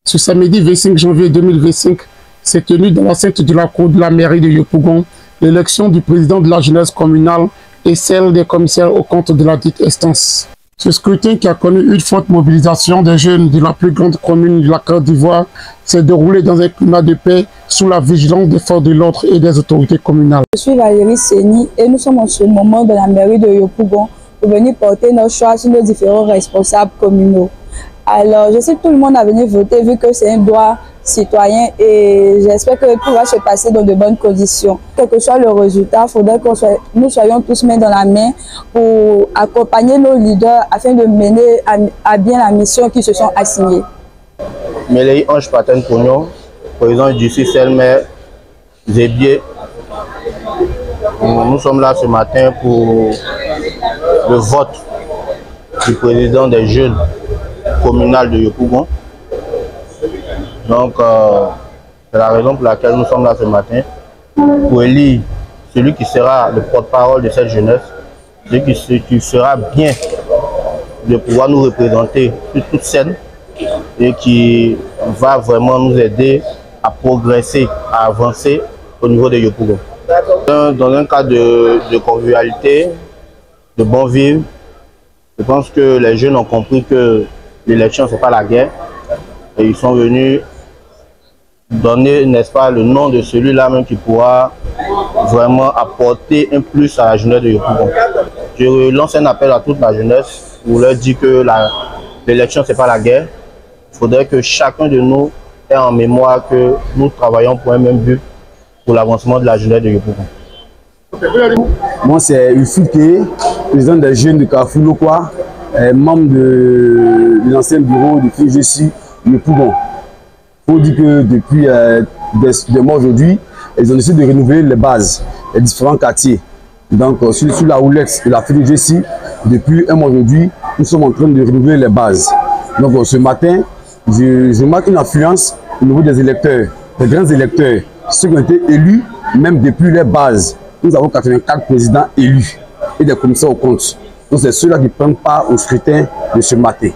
Ce samedi 25 janvier 2025 s'est tenu dans l'enceinte de la cour de la mairie de Yopougon l'élection du président de la jeunesse communale et celle des commissaires aux comptes de la dite instance. Ce scrutin, qui a connu une forte mobilisation des jeunes de la plus grande commune de la Côte d'Ivoire, s'est déroulé dans un climat de paix sous la vigilance des forces de l'ordre et des autorités communales. Je suis Valérie Séni et nous sommes en ce moment dans la mairie de Yopougon pour venir porter nos choix sur nos différents responsables communaux. Alors, je sais que tout le monde a venu voter vu que c'est un droit citoyen et j'espère que tout va se passer dans de bonnes conditions. Quel que soit le résultat, il faudrait que nous soyons tous main dans la main pour accompagner nos leaders afin de mener à bien la mission qui se sont assignés. Mélanie Ange Patène Pognon, président du CICELMER Zébier. Nous sommes là ce matin pour le vote du président des jeunes communal de Yopougon. Donc, c'est la raison pour laquelle nous sommes là ce matin, pour élire celui qui sera le porte-parole de cette jeunesse, celui qui sera bien de pouvoir nous représenter sur toute scène et qui va vraiment nous aider à progresser, à avancer au niveau de Yopougon. Dans un cadre de convivialité, de bon vivre, je pense que les jeunes ont compris que l'élection, ce n'est pas la guerre. Et ils sont venus donner, n'est-ce pas, le nom de celui-là même qui pourra vraiment apporter un plus à la jeunesse de Yopougon. Je lance un appel à toute la jeunesse pour leur dire que l'élection, ce n'est pas la guerre. Il faudrait que chacun de nous ait en mémoire que nous travaillons pour un même but, pour l'avancement de la jeunesse de Yopougon. Moi, c'est Ufouké, président des jeunes de Carrefour Loquois, membre de l'ancien bureau de FIGC Yopougon. Il faut dire que depuis des mois aujourd'hui, ils ont décidé de renouveler les bases, les différents quartiers. Donc, sur la roulette de la FIGC, depuis un mois aujourd'hui, nous sommes en train de renouveler les bases. Donc, ce matin, je marque une influence au niveau des électeurs, des grands électeurs, ceux qui ont été élus, même depuis les bases. Nous avons 84 présidents élus et des commissaires aux comptes. Donc c'est ceux-là qui prennent part au scrutin de ce matin.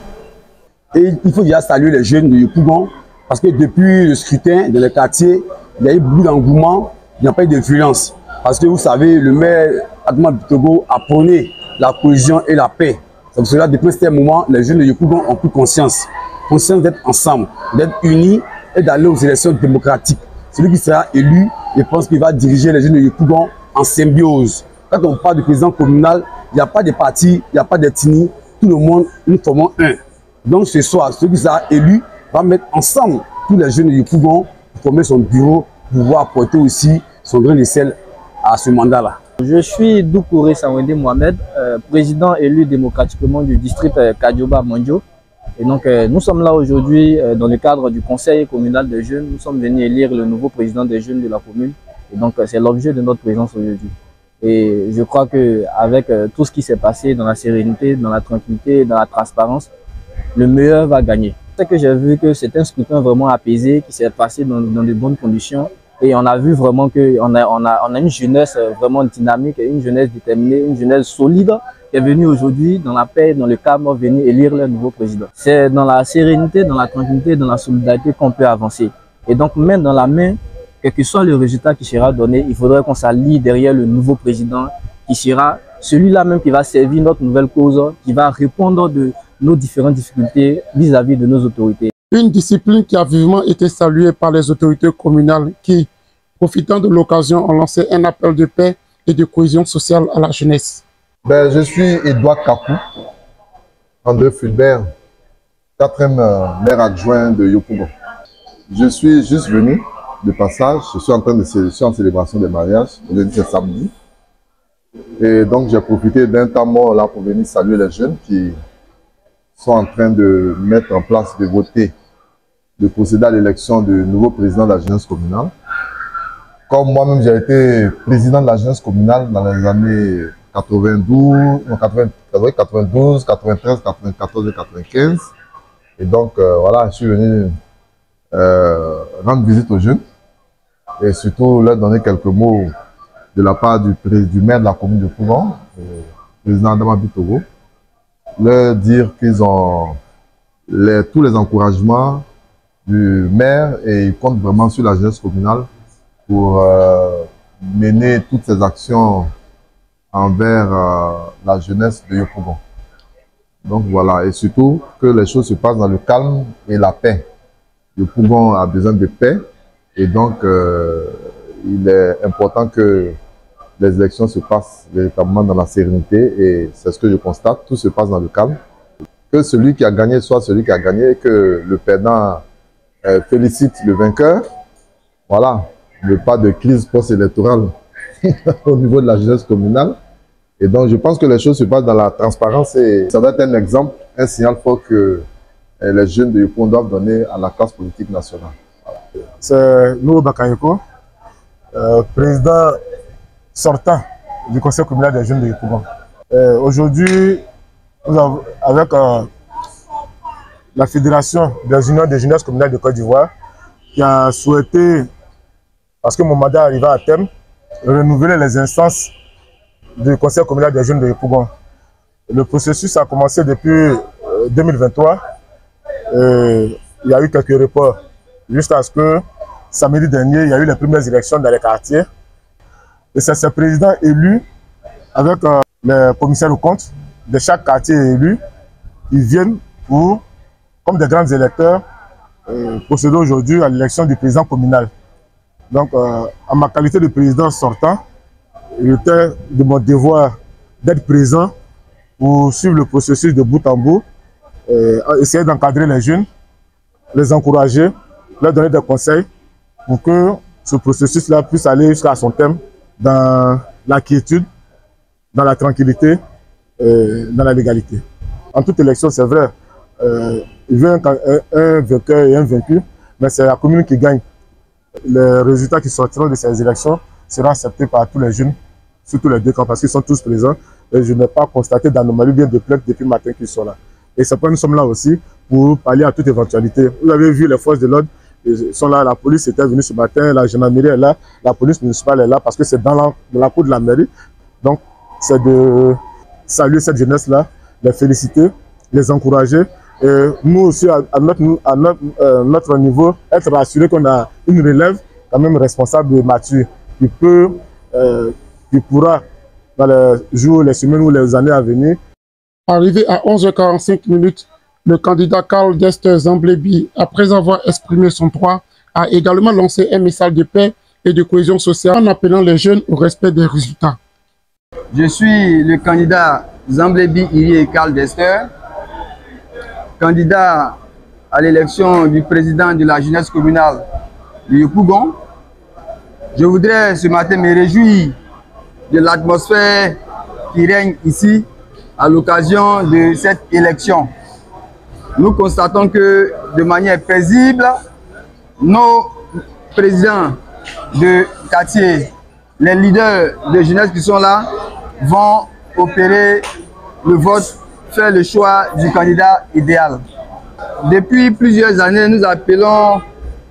Et il faut déjà saluer les jeunes de Yopougon parce que depuis le scrutin dans les quartiers, il y a eu beaucoup d'engouement, il n'y a pas eu de violence. Parce que vous savez, le maire Adama Bitogo a prôné la cohésion et la paix. C'est pour cela, depuis ce moment, les jeunes de Yopougon ont pris conscience d'être ensemble, d'être unis et d'aller aux élections démocratiques. Celui qui sera élu, je pense qu'il va diriger les jeunes de Yopougon en symbiose. Quand on parle du président communal, il n'y a pas de parti, il n'y a pas d'ethnie, tout le monde, nous formons un. Donc ce soir, celui qui sera élu va mettre ensemble tous les jeunes de Yopougon pour former son bureau, pour pouvoir apporter aussi son grain de sel à ce mandat-là. Je suis Doukouré Sawende Mohamed, président élu démocratiquement du district Kadioba Mandjo. Et donc nous sommes là aujourd'hui dans le cadre du conseil communal des jeunes. Nous sommes venus élire le nouveau président des jeunes de la commune. Et donc c'est l'objet de notre présence aujourd'hui. Et je crois qu'avec tout ce qui s'est passé dans la sérénité, dans la tranquillité, dans la transparence, le meilleur va gagner. C'est que j'ai vu que c'est un scrutin vraiment apaisé, qui s'est passé dans de bonnes conditions. Et on a vu vraiment qu'on a une jeunesse vraiment dynamique, une jeunesse déterminée, une jeunesse solide qui est venue aujourd'hui dans la paix, dans le calme, venir élire le nouveau président. C'est dans la sérénité, dans la tranquillité, dans la solidarité qu'on peut avancer. Et donc, main dans la main, quel que soit le résultat qui sera donné, il faudrait qu'on s'allie derrière le nouveau président qui sera celui-là même qui va servir notre nouvelle cause, qui va répondre de nos différentes difficultés vis-à-vis de nos autorités. Une discipline qui a vivement été saluée par les autorités communales qui, profitant de l'occasion, ont lancé un appel de paix et de cohésion sociale à la jeunesse. Je suis Edouard Kapou, André Fulbert, 4e maire adjoint de Yopougon. Je suis juste venu de passage, je suis en célébration des mariages, aujourd'hui c'est samedi. Et donc j'ai profité d'un temps mort là pour venir saluer les jeunes qui sont en train de mettre en place, de voter, de procéder à l'élection du nouveau président de la jeunesse communale. Comme moi-même j'ai été président de la jeunesse communale dans les années 92, 93, 94 et 95. Et donc voilà, je suis venu rendre visite aux jeunes et surtout leur donner quelques mots de la part du maire de la commune de Yopougon, le président Adama Bitogo, leur dire qu'ils ont tous les encouragements du du maire et il compte vraiment sur la jeunesse communale pour mener toutes ces actions envers la jeunesse de Yopougon. Donc voilà, et surtout que les choses se passent dans le calme et la paix. Yopougon a besoin de paix et donc il est important que les élections se passent véritablement dans la sérénité et c'est ce que je constate, tout se passe dans le calme. Que celui qui a gagné soit celui qui a gagné et que le perdant félicite le vainqueur. Voilà, pas de crise post-électorale au niveau de la jeunesse communale. Et donc je pense que les choses se passent dans la transparence et ça doit être un exemple, un signal fort que les jeunes de Yopougon doivent donner à la classe politique nationale. Voilà. C'est Nouro Bakayoko, président sortant du conseil communal des jeunes de Yopougon. Aujourd'hui, nous avons, avec la fédération des unions des jeunesses communales de Côte d'Ivoire, qui a souhaité, parce que mon mandat arrivait à terme, renouveler les instances du conseil communal des jeunes de Yopougon. Le processus a commencé depuis 2023. Il y a eu quelques reports jusqu'à ce que samedi dernier, il y a eu les premières élections dans les quartiers. Et c'est ce président élu avec les commissaires aux comptes de chaque quartier élu qui viennent pour, comme des grands électeurs, procéder aujourd'hui à l'élection du président communal. Donc, en ma qualité de président sortant, il était de mon devoir d'être présent pour suivre le processus de bout en bout, essayer d'encadrer les jeunes, les encourager, leur donner des conseils pour que ce processus-là puisse aller jusqu'à son terme dans la quiétude, dans la tranquillité, dans la légalité. En toute élection, c'est vrai, il y a un vainqueur et un vaincu, mais c'est la commune qui gagne. Les résultats qui sortiront de ces élections seront acceptés par tous les jeunes, surtout les deux camps, parce qu'ils sont tous présents. Et je n'ai pas constaté d'anomalie bien de plainte depuis le matin qu'ils sont là. Et c'est pourquoi nous sommes là aussi pour pallier à toute éventualité. Vous avez vu les forces de l'ordre, ils sont là, la police était venue ce matin, la gendarmerie est là, la police municipale est là, parce que c'est dans la cour de la mairie. Donc, c'est de saluer cette jeunesse-là, les féliciter, les encourager. Et nous aussi, à notre niveau, être rassurés qu'on a une relève quand même responsable et mature qui pourra, dans les jours, les semaines ou les années à venir. Arrivé à 11h45, le candidat Karl Dester Zamblébi, après avoir exprimé son droit, a également lancé un message de paix et de cohésion sociale en appelant les jeunes au respect des résultats. Je suis le candidat Zamblébi Irie Karl Dester, candidat à l'élection du président de la jeunesse communale de Yopougon. Je voudrais ce matin me réjouir de l'atmosphère qui règne ici à l'occasion de cette élection. Nous constatons que de manière paisible, nos présidents de quartier, les leaders de jeunesse qui sont là, vont opérer le vote, faire le choix du candidat idéal. Depuis plusieurs années, nous appelons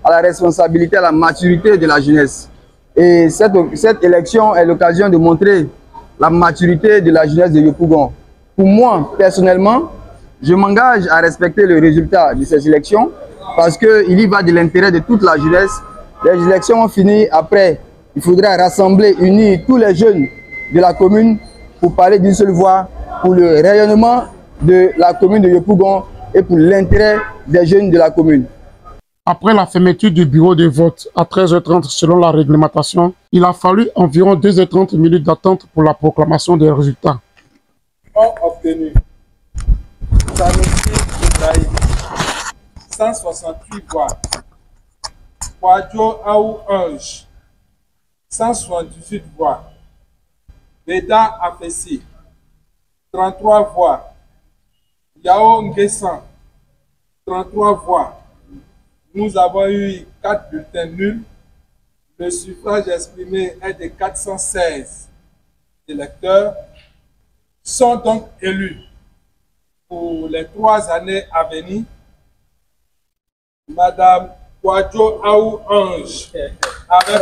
à la responsabilité, à la maturité de la jeunesse. Et cette élection est l'occasion de montrer la maturité de la jeunesse de Yopougon. Pour moi, personnellement, je m'engage à respecter le résultat de ces élections parce qu'il y va de l'intérêt de toute la jeunesse. Les élections ont fini, après, il faudra rassembler, unir tous les jeunes de la commune pour parler d'une seule voix, pour le rayonnement de la commune de Yopougon et pour l'intérêt des jeunes de la commune. Après la fermeture du bureau de vote à 13h30 selon la réglementation, il a fallu environ 2h30 d'attente pour la proclamation des résultats. Ont obtenu Sanusi Ibrahim, 168 voix. Kwadjo Aou Ange, 178 voix. Beda Afessi, 33 voix. Yao Nguessan, 33 voix. Nous avons eu 4 bulletins nuls. Le suffrage exprimé est de 416 électeurs. Sont donc élus pour les 3 années à venir. Madame Kwadjo Aou Ange, avec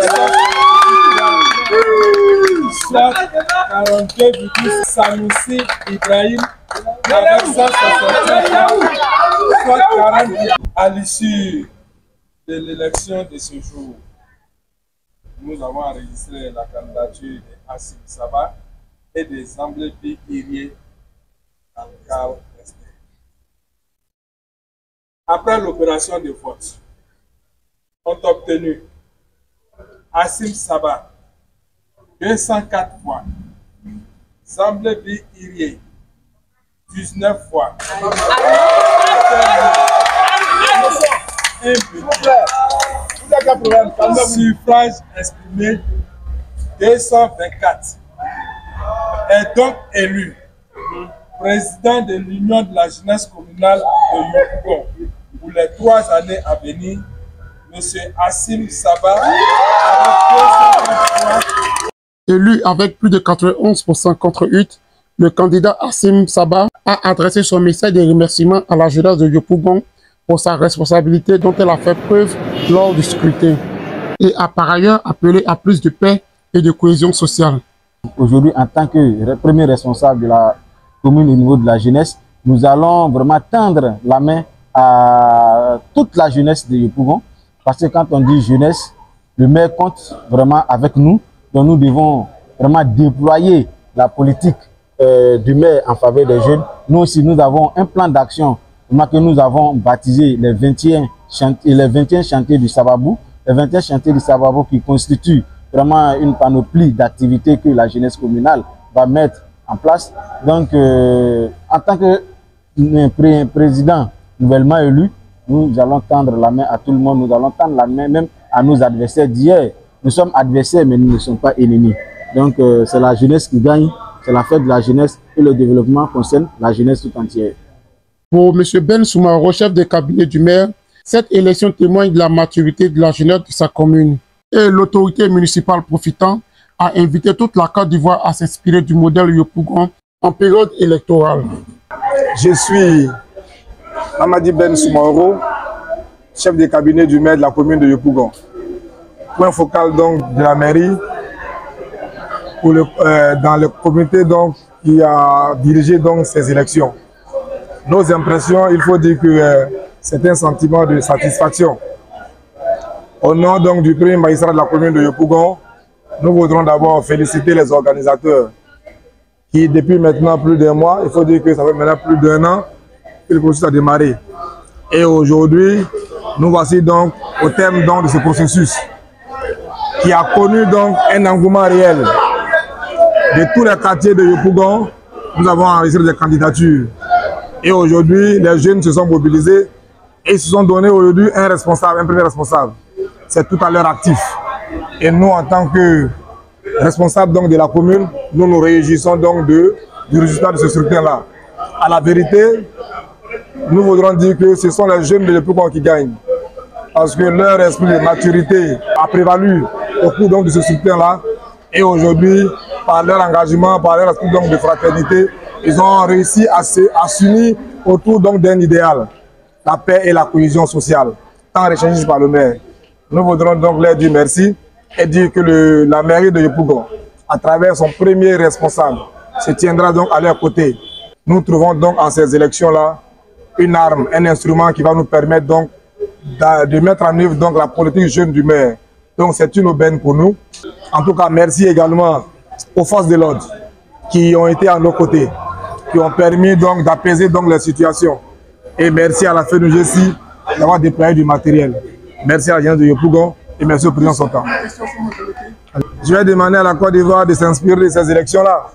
42, Sanusi Ibrahim, avec 160, soit 40 à l'issue de l'élection de ce jour, nous avons enregistré la candidature de Hassim Saba et de Zamblé Irie dans le cadre resté. Après l'opération de vote, ont obtenu Hassim Saba 204 voix, Zamblé Irie 19 voix, suffrage exprimé 224 est donc élu président de l'Union de la jeunesse communale de Yopougon pour les 3 années à venir, M. Hassim Saba. Élu avec plus de 91% contre 8, le candidat Hassim Saba a adressé son message de remerciement à la jeunesse de Yopougon pour sa responsabilité dont elle a fait preuve lors du scrutin et a par ailleurs appelé à plus de paix et de cohésion sociale. Aujourd'hui, en tant que premier responsable de la commune au niveau de la jeunesse, nous allons vraiment tendre la main à toute la jeunesse de Yopougon, parce que quand on dit jeunesse, le maire compte vraiment avec nous, donc nous devons vraiment déployer la politique du maire en faveur des jeunes. Nous aussi, nous avons un plan d'action que nous avons baptisé les 21 chantiers du Sababou. Les 21 chantiers du Sababou qui constituent vraiment une panoplie d'activités que la jeunesse communale va mettre en place. Donc, en tant que président nouvellement élu, nous allons tendre la main à tout le monde. Nous allons tendre la main même à nos adversaires d'hier. Nous sommes adversaires, mais nous ne sommes pas ennemis. Donc, c'est la jeunesse qui gagne. C'est la fête de la jeunesse et le développement concerne la jeunesse tout entière. Pour M. Ben Soumaro, chef de cabinet du maire, cette élection témoigne de la maturité de la jeunesse de sa commune. Et l'autorité municipale profitant a invité toute la Côte d'Ivoire à s'inspirer du modèle Yopougon en période électorale. Je suis Amadi Ben Soumaro, chef de cabinet du maire de la commune de Yopougon. Point focal donc de la mairie pour dans le comité donc, qui a dirigé donc ces élections. Nos impressions, il faut dire que c'est un sentiment de satisfaction. Au nom donc du premier magistrat de la commune de Yopougon, nous voudrons d'abord féliciter les organisateurs qui, depuis maintenant plus d'un mois, il faut dire que ça fait maintenant plus d'1 an que le processus a démarré. Et aujourd'hui, nous voici donc au terme donc, de ce processus qui a connu donc un engouement réel. De tous les quartiers de Yopougon, nous avons enregistré des candidatures. Et aujourd'hui, les jeunes se sont mobilisés et se sont donné aujourd'hui un responsable, un premier responsable. C'est tout à leur actif. Et nous, en tant que responsables donc, de la commune, nous nous réjouissons donc du résultat de ce scrutin-là. À la vérité, nous voudrons dire que ce sont les jeunes de Yopougon qui gagnent. Parce que leur esprit de maturité a prévalu au cours donc, de ce scrutin-là. Et aujourd'hui, par leur engagement, par leur esprit donc, de fraternité, ils ont réussi à s'unir autour d'un idéal, la paix et la cohésion sociale, tant recherché par le maire. Nous voudrons donc leur dire merci et dire que la mairie de Yopougon, à travers son premier responsable, se tiendra donc à leur côté. Nous trouvons donc en ces élections-là une arme, un instrument qui va nous permettre donc de mettre en œuvre donc la politique jeune du maire. Donc c'est une aubaine pour nous. En tout cas, merci également aux forces de l'ordre qui ont été à nos côtés, qui ont permis donc d'apaiser donc la situation. Et merci à la FENUGESI d'avoir déployé du matériel. Merci à la jeunesse de Yopougon et merci au président sortant. Je vais demander à la Côte d'Ivoire de s'inspirer de ces élections-là.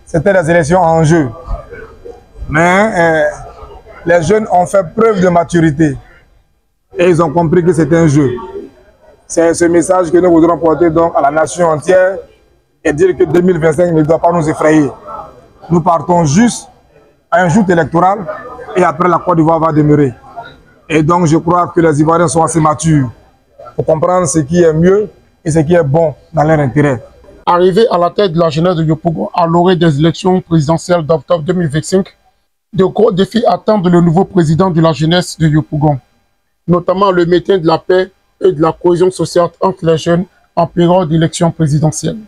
C'était des élections en jeu. Mais les jeunes ont fait preuve de maturité et ils ont compris que c'était un jeu. C'est ce message que nous voudrons porter donc à la nation entière et dire que 2025 ne doit pas nous effrayer. Nous partons juste à un jour électoral et après la Côte d'Ivoire va demeurer. Et donc je crois que les Ivoiriens sont assez matures pour comprendre ce qui est mieux et ce qui est bon dans leur intérêt. Arrivé à la tête de la jeunesse de Yopougon à l'orée des élections présidentielles d'octobre 2025, de gros défis attendent le nouveau président de la jeunesse de Yopougon, notamment le maintien de la paix et de la cohésion sociale entre les jeunes en période d'élection présidentielle.